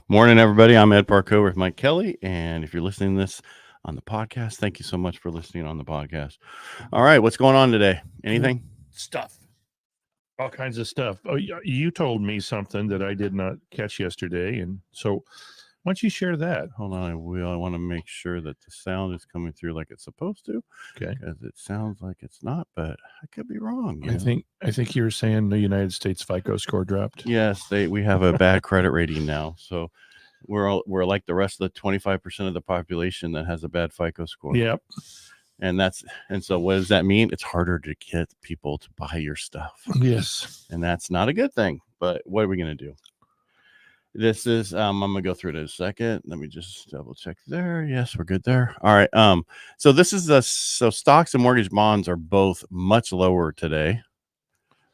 Morning, everybody. I'm Ed Parcaut with Mike Kelly. And if you're listening to this on the podcast, thank you so much for listening on the podcast. All right. What's going on today? Anything? Stuff. All kinds of stuff. Oh, you told me something that I did not catch yesterday. And so why don't you share that? Hold on. I will. I want to make sure that the sound is coming through like it's supposed to. Okay. Because it sounds like it's not, but I could be wrong. I think you were saying the United States FICO score dropped. Yes, we have a bad credit rating now. So we're like the rest of the 25% of the population that has a bad FICO score. Yep. And so what does that mean? It's harder to get people to buy your stuff. Yes. And that's not a good thing. But what are we going to do? This is I'm going to go through it in a second. Let me just double check there. Yes, we're good there. All right. So this is so stocks and mortgage bonds are both much lower today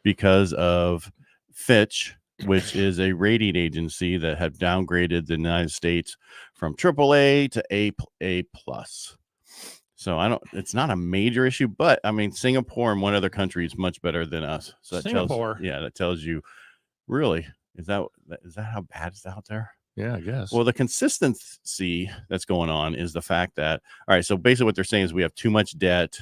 because of Fitch, which is a rating agency that have downgraded the United States from AAA to A plus. So it's not a major issue, but I mean, Singapore and one other country is much better than us. So that tells you really, is that how bad it's out there? Yeah, I guess. Well, the consistency that's going on is the fact that, all right, so basically what they're saying is we have too much debt,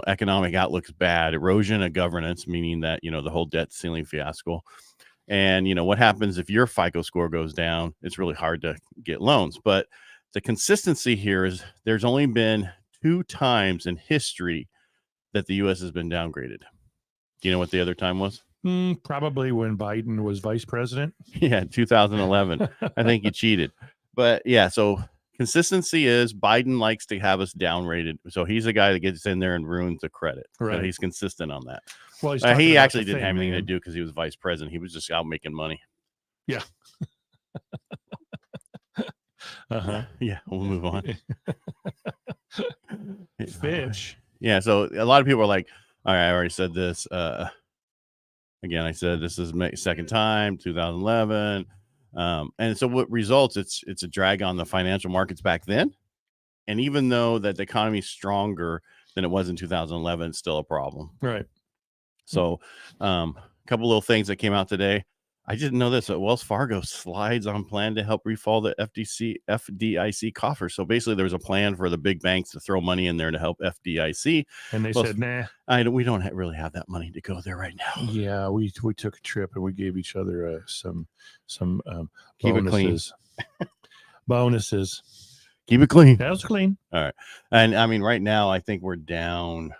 economic outlook's bad, erosion of governance, meaning that, the whole debt ceiling fiasco. And, what happens if your FICO score goes down? It's really hard to get loans. But the consistency here is there's only been 2 times in history that the U.S. has been downgraded. Do you know what the other time was? Probably when Biden was vice president. Yeah, 2011. I think he cheated. But yeah, so consistency is Biden likes to have us downrated. So he's the guy that gets in there and ruins the credit. Right. So he's consistent on that. Well, he actually didn't have anything to do because he was vice president. He was just out making money. Yeah. Yeah, we'll move on. Fitch. Yeah, so a lot of people are like, all right, I already said this. Again, I said this is second time, 2011. And so what results, it's a drag on the financial markets back then. And even though that the economy is stronger than it was in 2011, it's still a problem. Right. So a couple little things that came out today. I didn't know this. Wells Fargo slides on plan to help refall the FDIC coffers. So basically, there was a plan for the big banks to throw money in there to help FDIC. And they said, nah. We don't really have that money to go there right now. Yeah, we took a trip and we gave each other some Keep bonuses. It clean. Bonuses. Keep it clean. That was clean. All right. And I mean, right now, I think we're down.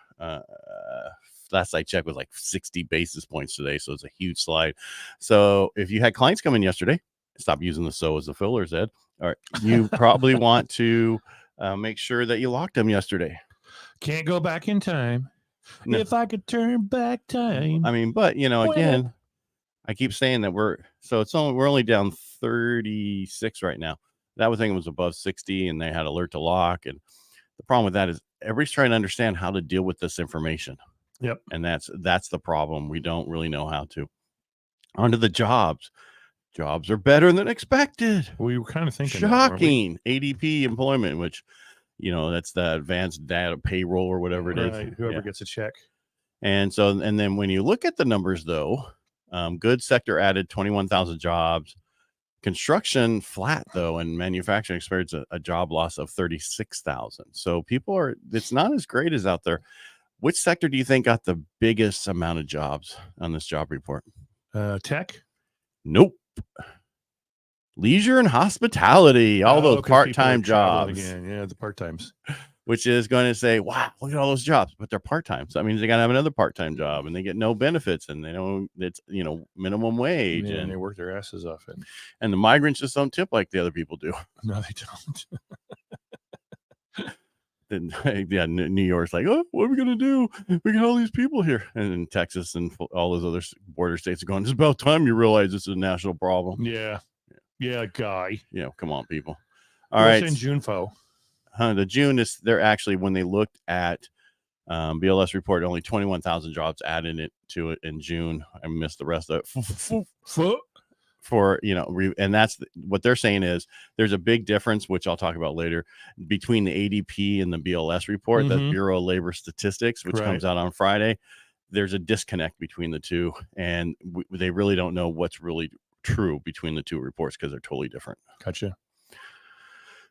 Last I checked was like 60 basis points today. So it's a huge slide. So if you had clients come in yesterday, stop using the so as the fillers, Ed. All right. You probably want to make sure that you locked them yesterday. Can't go back in time. No. If I could turn back time. I mean, but again, I keep saying that we're only down 36 right now. That was thing was above 60 and they had alert to lock. And the problem with that is everybody's trying to understand how to deal with this information. Yep. And that's the problem. We don't really know how to. On to the jobs. Jobs are better than expected. We were kind of thinking shocking. ADP employment, which that's the advanced data payroll or whatever it is. Whoever gets a check. And then when you look at the numbers though, goods sector added 21,000 jobs. Construction flat though, and manufacturing experienced a job loss of 36,000. So it's not as great as out there. Which sector do you think got the biggest amount of jobs on this job report? Tech? Nope. Leisure and hospitality. All those part-time jobs. Again. Yeah, the part-times. Which is going to say, wow, look at all those jobs, but they're part-time. So that means they got to have another part-time job and they get no benefits and they don't, it's, minimum wage. Yeah, and they work their asses off. And the migrants just don't tip like the other people do. No, they don't. Yeah, New York's like, oh, what are we gonna do? We got all these people here, and in Texas and all those other border states are going. It's about time you realize this is a national problem. Yeah, guy. Yeah, come on, people. All right, in Junefo. The June is they're actually when they looked at BLS report, only 21,000 jobs added to it in June. I missed the rest of it. And that's what they're saying is there's a big difference, which I'll talk about later, between the ADP and the BLS report, the Bureau of Labor Statistics, which comes out on Friday. There's a disconnect between the two, and they really don't know what's really true between the two reports because they're totally different. Gotcha.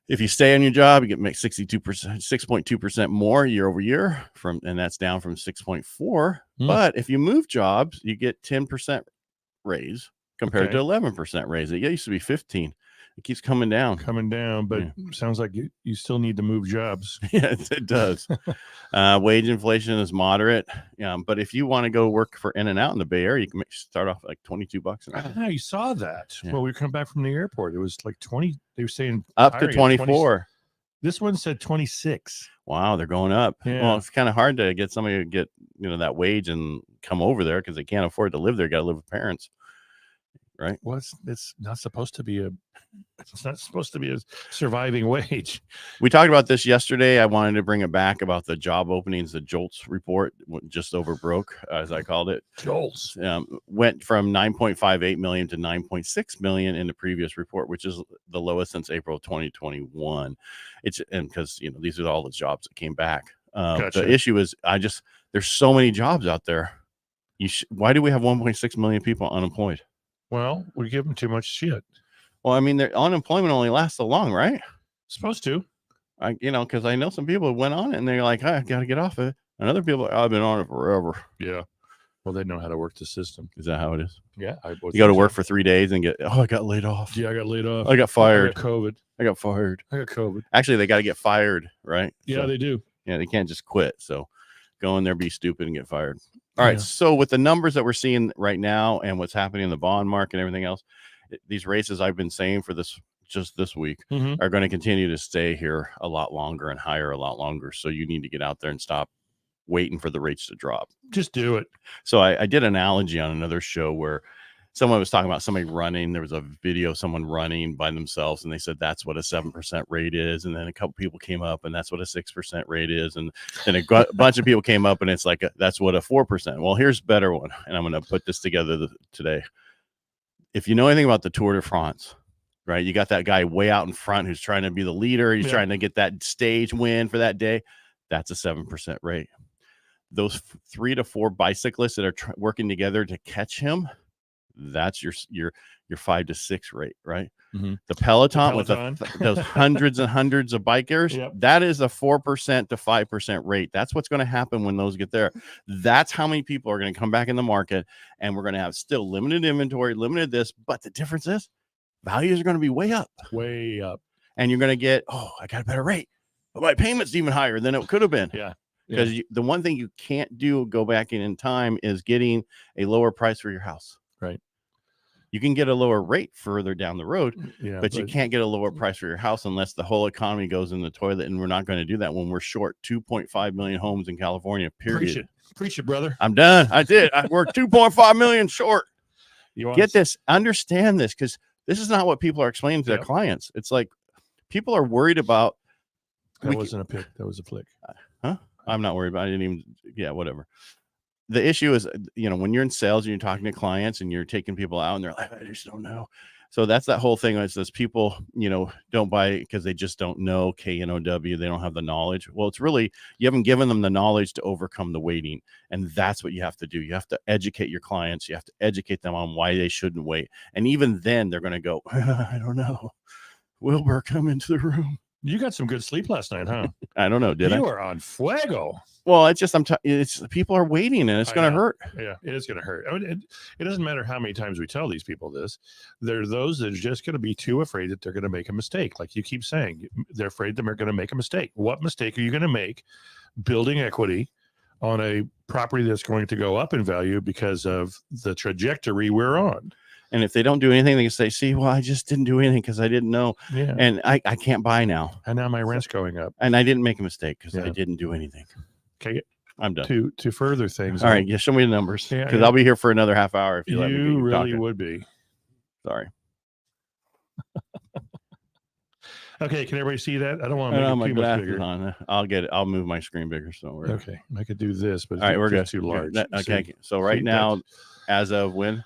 If you stay on your job, you make 6.2% more year over year and that's down from 6.4. But if you move jobs, you get 10% raise compared to 11% raise. It used to be 15. It keeps coming down. But sounds like you still need to move jobs. Yeah, it does. Wage inflation is moderate. But if you want to go work for In-N-Out in the Bay Area, you can start off like $22 an hour. I saw that. Yeah. Well, we were coming back from the airport. It was like 20. They were saying up to 24. This one said 26. Wow, they're going up. Yeah. Well, it's kind of hard to get somebody to get that wage and come over there because they can't afford to live there. Got to live with parents, right? Well, it's not supposed to be a surviving wage. We talked about this yesterday. I wanted to bring it back about the job openings. The JOLTS report just over broke, as I called it. JOLTS went from 9.58 million to 9.6 million in the previous report, which is the lowest since April of 2021. Because these are all the jobs that came back. Gotcha. The issue is there's so many jobs out there. Why do we have 1.6 million people unemployed? Well, we give them too much shit. Well, I mean, their unemployment only lasts so long, right? Supposed to. Because I know some people who went on it and they're like, I got to get off it. And other people, I've been on it forever. Yeah. Well, they know how to work the system. Is that how it is? Yeah. You go to work for 3 days and I got laid off. Yeah, I got laid off. I got fired. I got COVID. I got fired. I got COVID. Actually, they got to get fired, right? Yeah, they do. Yeah, they can't just quit. So go in there, be stupid, and get fired. All right. So with the numbers that we're seeing right now and what's happening in the bond market and everything else, these races I've been saying for this week are going to continue to stay here a lot longer and higher a lot longer. So you need to get out there and stop waiting for the rates to drop. Just do it. So I did an analogy on another show where someone was talking about somebody running. There was a video of someone running by themselves, and they said that's what a 7% rate is. And then a couple people came up, and that's what a 6% rate is. And then a bunch of people came up, and it's like that's what a 4%. Well, here's a better one, and I'm going to put this together today. If you know anything about the Tour de France, right? You got that guy way out in front who's trying to be the leader. He's trying to get that stage win for that day. That's a 7% rate. Those 3 to 4 bicyclists that are working together to catch him, that's your 5 to 6 rate, right? The Peloton with those hundreds and hundreds of bikers, that is a 4% to 5% rate. That's what's going to happen when those get there. That's how many people are going to come back in the market, and we're going to have still limited inventory, limited this, but the difference is values are going to be way up, and you're going to get, I got a better rate, but my payment's even higher than it could have been. Because the one thing you can't do go back in time is getting a lower price for your house. Right. You can get a lower rate further down the road, but you can't get a lower price for your house unless the whole economy goes in the toilet. And we're not going to do that when we're short 2.5 million homes in California, period. Preach it, brother. I'm done. I did. We're 2.5 million short. Get this. Understand this, because this is not what people are explaining to their clients. It's like people are worried about. That wasn't a pick. That was a flick. Huh? I'm not worried about it. I didn't even, whatever. The issue is, when you're in sales and you're talking to clients and you're taking people out and they're like, I just don't know. So that's that whole thing. It's this people, don't buy it because they just don't know KNOW. They don't have the knowledge. Well, it's really, you haven't given them the knowledge to overcome the waiting. And that's what you have to do. You have to educate your clients. You have to educate them on why they shouldn't wait. And even then they're going to go, I don't know. Wilbur, come into the room. You got some good sleep last night, huh? I don't know. Did I? You were on fuego. Well, it's just it's people are waiting, and it's going to hurt. Yeah, it is going to hurt. I mean, it doesn't matter how many times we tell these people this. There are those that are just going to be too afraid that they're going to make a mistake. Like you keep saying, they're afraid that they're going to make a mistake. What mistake are you going to make building equity on a property that's going to go up in value because of the trajectory we're on? And if they don't do anything, they can say, see, well, I just didn't do anything because I didn't know. Yeah. And I can't buy now. And now my rent's going up. And I didn't make a mistake because I didn't do anything. Okay. I'm done. To further things. All right. Yeah, show me the numbers. Because I'll be here for another half hour if you let me. You really would be. Sorry. Okay. Can everybody see that? I don't want to make it too much bigger. On. I'll get it. I'll move my screen bigger. So we're okay. I could do this, but all right, we're good. Too large. Okay. So right now, as of when?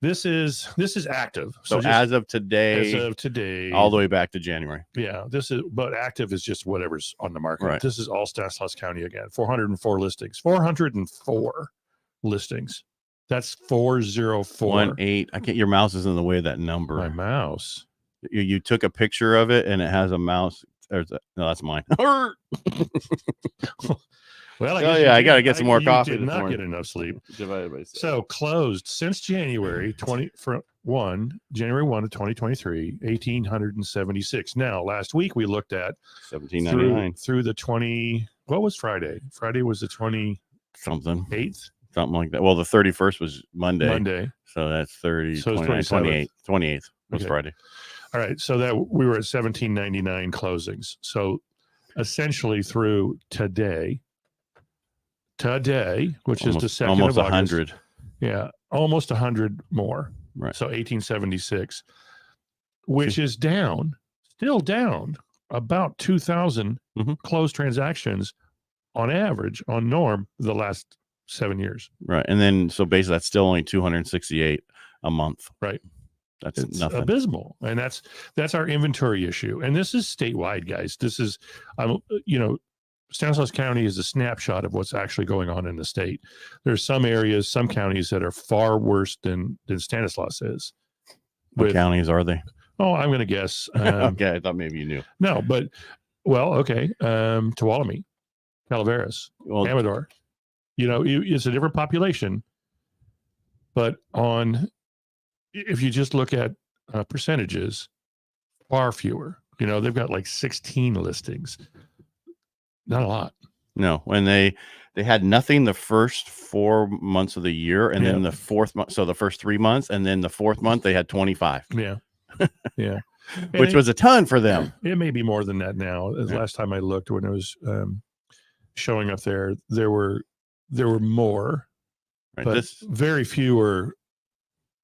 This is active. So as of today, all the way back to January. Yeah, but active is just whatever's on the market. Right. This is all Stanislaus County again. 404 listings. 404 listings. That's 404. 18. I can't. Your mouse is in the way of that number. My mouse. You took a picture of it, and it has a mouse. No, that's mine. Well, I got to get some more coffee. Did this not morning. get enough sleep. Divided by 6. So closed since January 1 of 2023, 1,876. Now, last week we looked at 1799 through the 20. What was Friday? Friday was the 28th. something like that. Well, the 31st was Monday. So that's 30. So 28th was Okay. Friday. All right. So that we were at 1,799 closings. So essentially through today, which is the 2nd almost of August. 100. Yeah, almost 100 more. Right. So 1876, which is still down about 2,000 closed transactions on average, on norm, the last 7 years. Right. And then, so basically that's still only 268 a month. Right. It's nothing. Abysmal. And that's our inventory issue. And this is statewide, guys. This is, Stanislaus County is a snapshot of what's actually going on in the state. There's some areas, some counties that are far worse than Stanislaus is. What counties are they? Oh, I'm going to guess. Okay, I thought maybe you knew. No, but okay. Tuolumne, Calaveras, Amador. It's a different population, but if you just look at percentages, far fewer. They've got like 16 listings. Not a lot. No, when they had nothing the first 4 months of the year, and then the fourth month, so the first 3 months, and then the fourth month they had 25. Yeah, yeah, which was a ton for them. It may be more than that now. Last time I looked, when it was showing up there were more, right, but very few are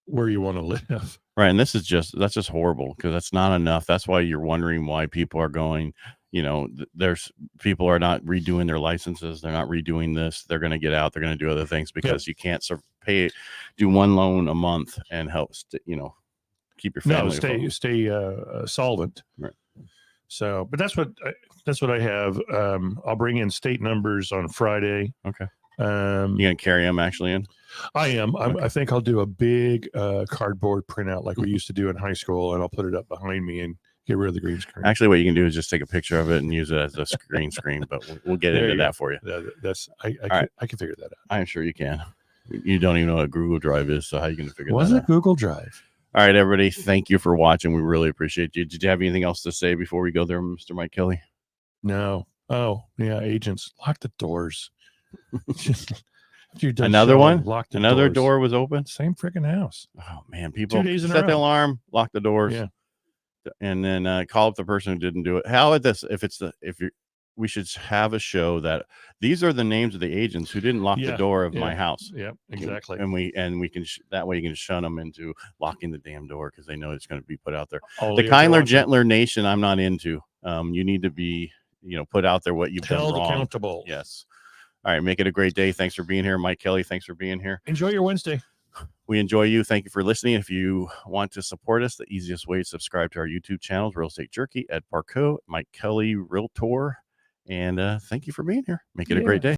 where you want to live. Right, and that's just horrible, because that's not enough. That's why you're wondering why people are going. There's people are not redoing their licenses. They're not redoing this. They're going to get out. They're going to do other things because you can't do one loan a month and help, keep your family. Stay solvent. Right. So, but that's what I have. I'll bring in state numbers on Friday. Okay. You gonna carry them actually in? I am. Okay. I think I'll do a big cardboard printout like we used to do in high school, and I'll put it up behind me and get rid of the green screen. Actually, what you can do is just take a picture of it and use it as a green screen, but we'll get into that for you. I can figure that out. I'm sure you can. You don't even know what Google Drive is, so how are you going to figure that out? Was it Google Drive? All right, everybody. Thank you for watching. We really appreciate you. Did you have anything else to say before we go there, Mr. Mike Kelly? No. Oh, yeah. Agents, lock the doors. Another one? Another door was open? Same freaking house. Oh, man. People 2 days in a set the row. alarm, lock the doors. Yeah. And then call up the person who didn't do it. How about this? We should have a show that these are the names of the agents who didn't lock the door of my house. Yeah, exactly. And we can that way you can shun them into locking the damn door because they know it's going to be put out there. Only the kindler, gentler nation I'm not into. You need to be, put out there what you've done wrong. Held accountable. Yes. All right. Make it a great day. Thanks for being here. Mike Kelly, thanks for being here. Enjoy your Wednesday. We enjoy you. Thank you for listening. If you want to support us, the easiest way is subscribe to our YouTube channels, Real Estate Jerky, Ed Parcaut, Mike Kelly, Realtor. And thank you for being here. Make it a great day.